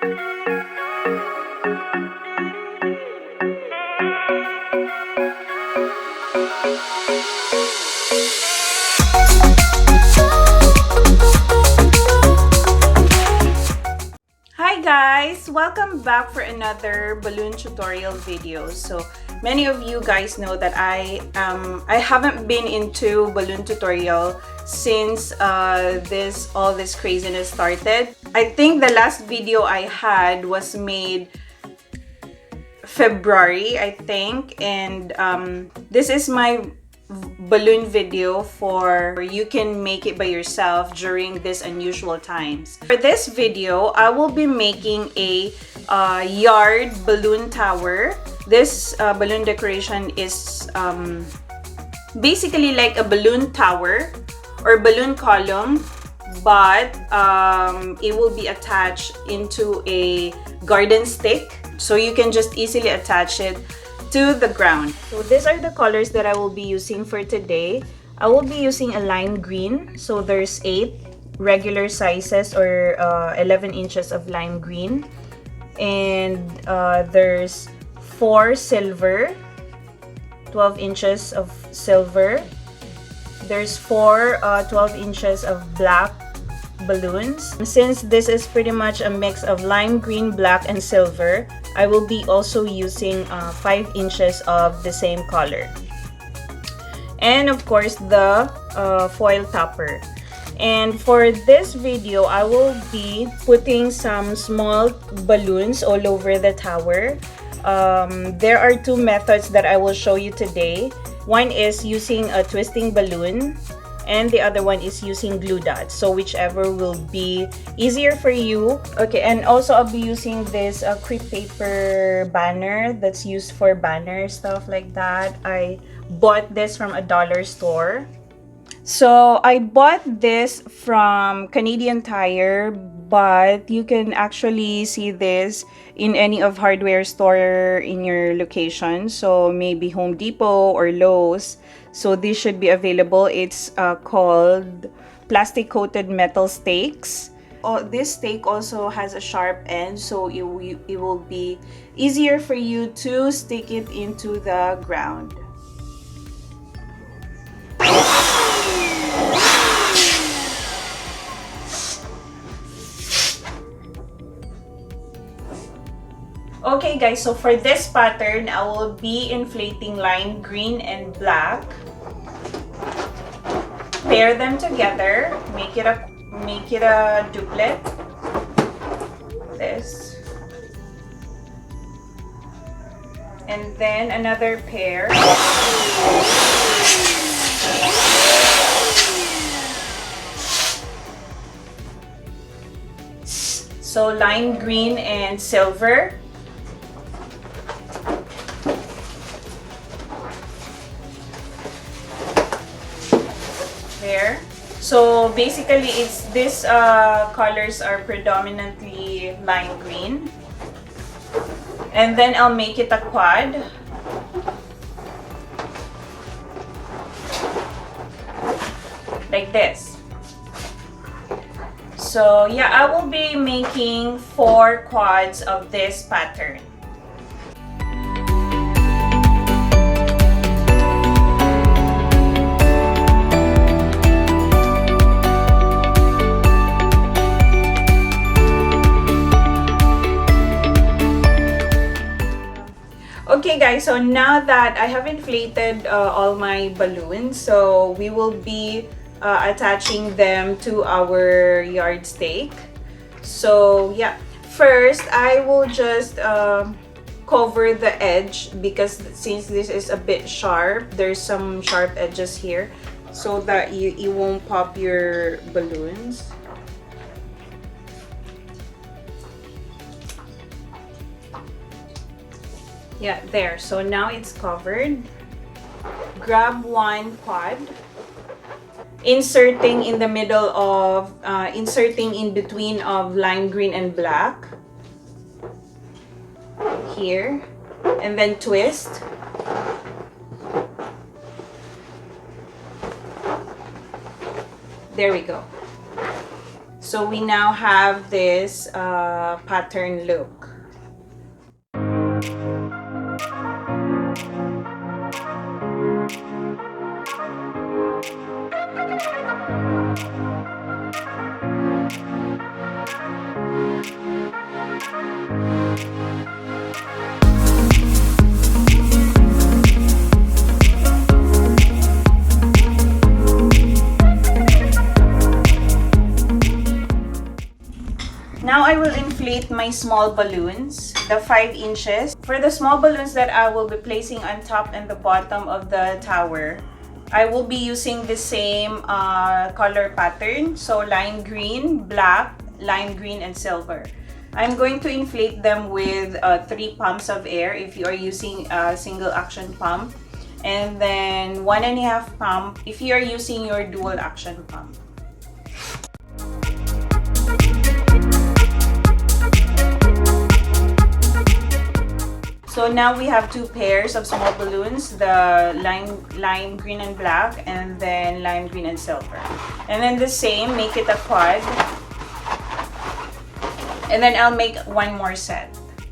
Hi guys! Welcome back for another balloon tutorial video. So many of you guys know that I haven't been into balloon tutorial since all this craziness started. I think the last video I had was made February, I think, and this is my balloon video for you can make it by yourself during these unusual times. For this video, I will be making a yard balloon tower. This balloon decoration is basically like a balloon tower or balloon column, but it will be attached into a garden stick, so you can just easily attach it to the ground. So these are the colors that I will be using for today. I will be using a lime green. So there's 8 regular sizes or 11 inches of lime green. And there's 4 silver, 12 inches of silver. There's 4 12 inches of black balloons. Since this is pretty much a mix of lime green, black, and silver, I will be also using 5 inches of the same color. And of course the foil topper. And for this video, I will be putting some small balloons all over the tower. There are 2 methods that I will show you today. One is using a twisting balloon, and the other one is using glue dots, so whichever will be easier for you. Okay, and also I'll be using this crepe paper banner that's used for banner stuff like that. I bought this from a dollar store. So I bought this from Canadian Tire, but you can actually see this in any of hardware store in your location. So maybe Home Depot or Lowe's. So this should be available. It's called plastic coated metal stakes. Oh, this stake also has a sharp end, so it will be easier for you to stick it into the ground. Okay guys, so for this pattern, I will be inflating lime green and black. Pair them together, make it a duplet. This. And then another pair. So lime green and silver. There. So basically, these colors are predominantly lime green. And then I'll make it a quad. Like this. So yeah, I will be making 4 quads of this pattern. Okay guys, so now that I have inflated all my balloons, so we will be attaching them to our yard stake. So yeah, first I will just cover the edge, because since this is a bit sharp, there's some sharp edges here, so that you won't pop your balloons. Yeah, there. So now it's covered. Grab one quad, inserting in the middle of, inserting in between of lime green and black. Here. And then twist. There we go. So we now have this pattern look. Now I will inflate my small balloons, the 5 inches. For the small balloons that I will be placing on top and the bottom of the tower, I will be using the same color pattern. So lime green, black, lime green, and silver. I'm going to inflate them with 3 pumps of air if you are using a single action pump. And then 1.5 pump if you are using your dual action pump. So now we have 2 pairs of small balloons, the lime green and black, and then lime green and silver. And then the same, make it a quad. And then I'll make 1 more set.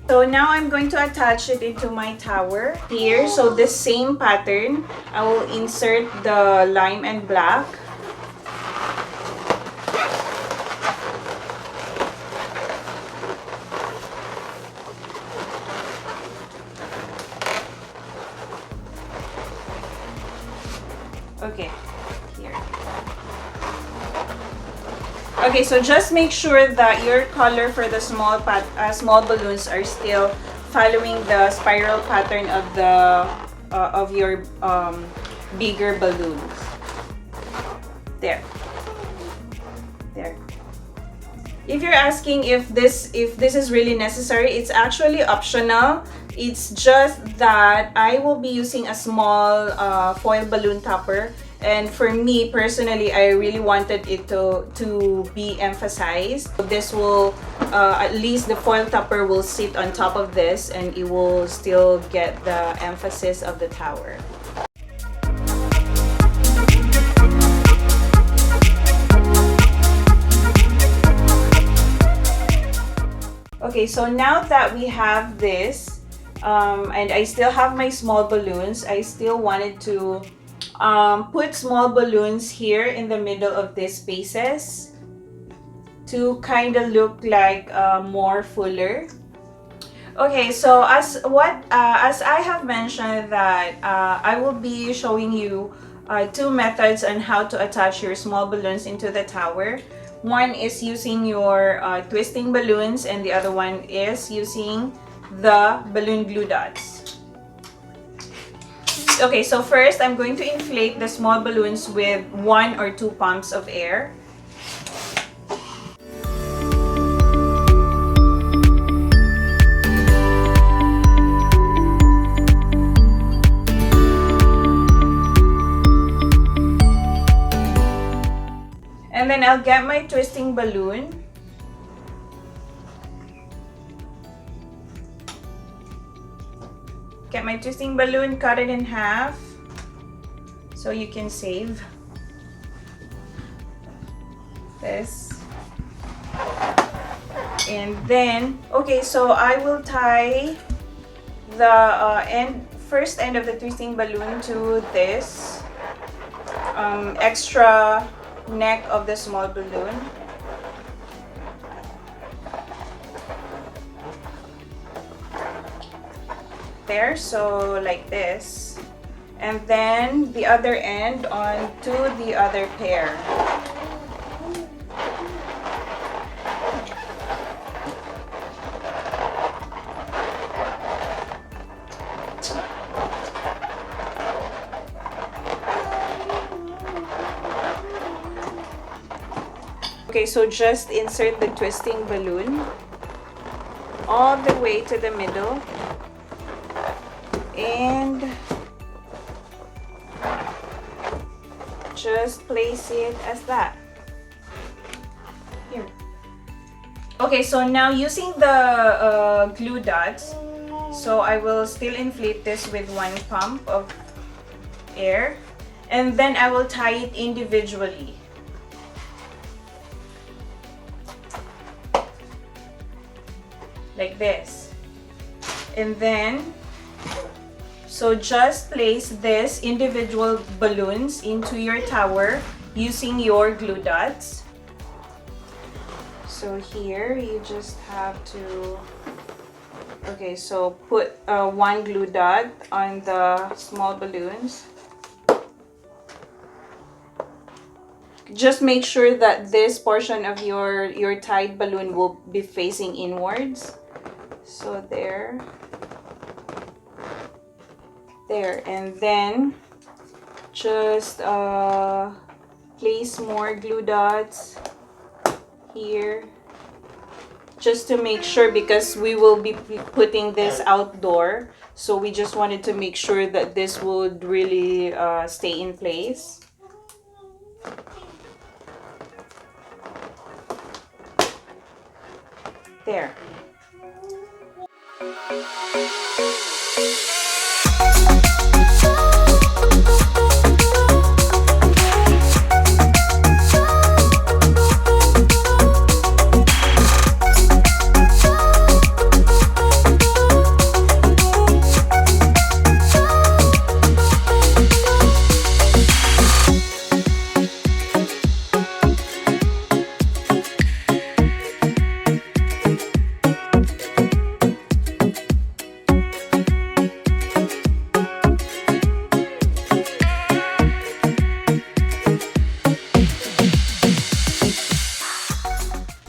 So now I'm going to attach it into my tower here. So this same pattern, I will insert the lime and black. Okay, here. Okay, so just make sure that your color for the small balloons are still following the spiral pattern of your bigger balloons. There. If you're asking if this is really necessary, it's actually optional. It's just that I will be using a small foil balloon topper, and for me personally, I really wanted it to be emphasized. This will at least the foil topper will sit on top of this, and it will still get the emphasis of the tower. Okay, so now that we have this, and I still have my small balloons, I still wanted to put small balloons here in the middle of these spaces to kind of look like more fuller. Okay, so as I have mentioned that I will be showing you 2 methods on how to attach your small balloons into the tower. One is using your twisting balloons, and the other one is using the balloon glue dots. Okay, so first I'm going to inflate the small balloons with 1 or 2 pumps of air. And then I'll get my twisting balloon. Get my twisting balloon, cut it in half so you can save this. And then, okay, so I will tie the first end of the twisting balloon to this extra neck of the small balloon. There, so like this, and then the other end onto the other pair. Okay, so just insert the twisting balloon all the way to the middle and just place it as that. Here. Okay, so now using the glue dots, so I will still inflate this with 1 pump of air, and then I will tie it individually. like this. And then, so just place this individual balloons into your tower using your glue dots. So here you just have to, okay, so put one glue dot on the small balloons. Just make sure that this portion of your tied balloon will be facing inwards. So there, and then just place more glue dots here, just to make sure, because we will be putting this outdoor, so we just wanted to make sure that this would really stay in place. There.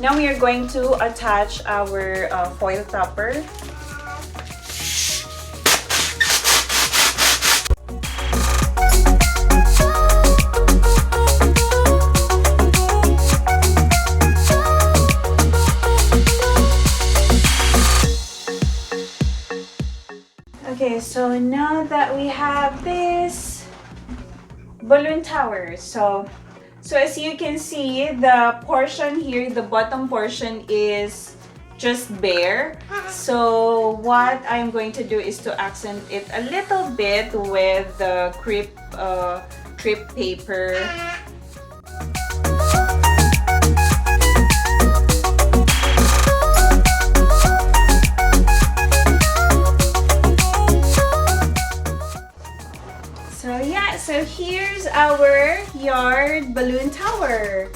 Now we are going to attach our foil topper. Okay, so now that we have this balloon tower, so as you can see, the portion here, the bottom portion is just bare. So what I'm going to do is to accent it a little bit with the crepe paper. So yeah, so here's our yard balloon tower.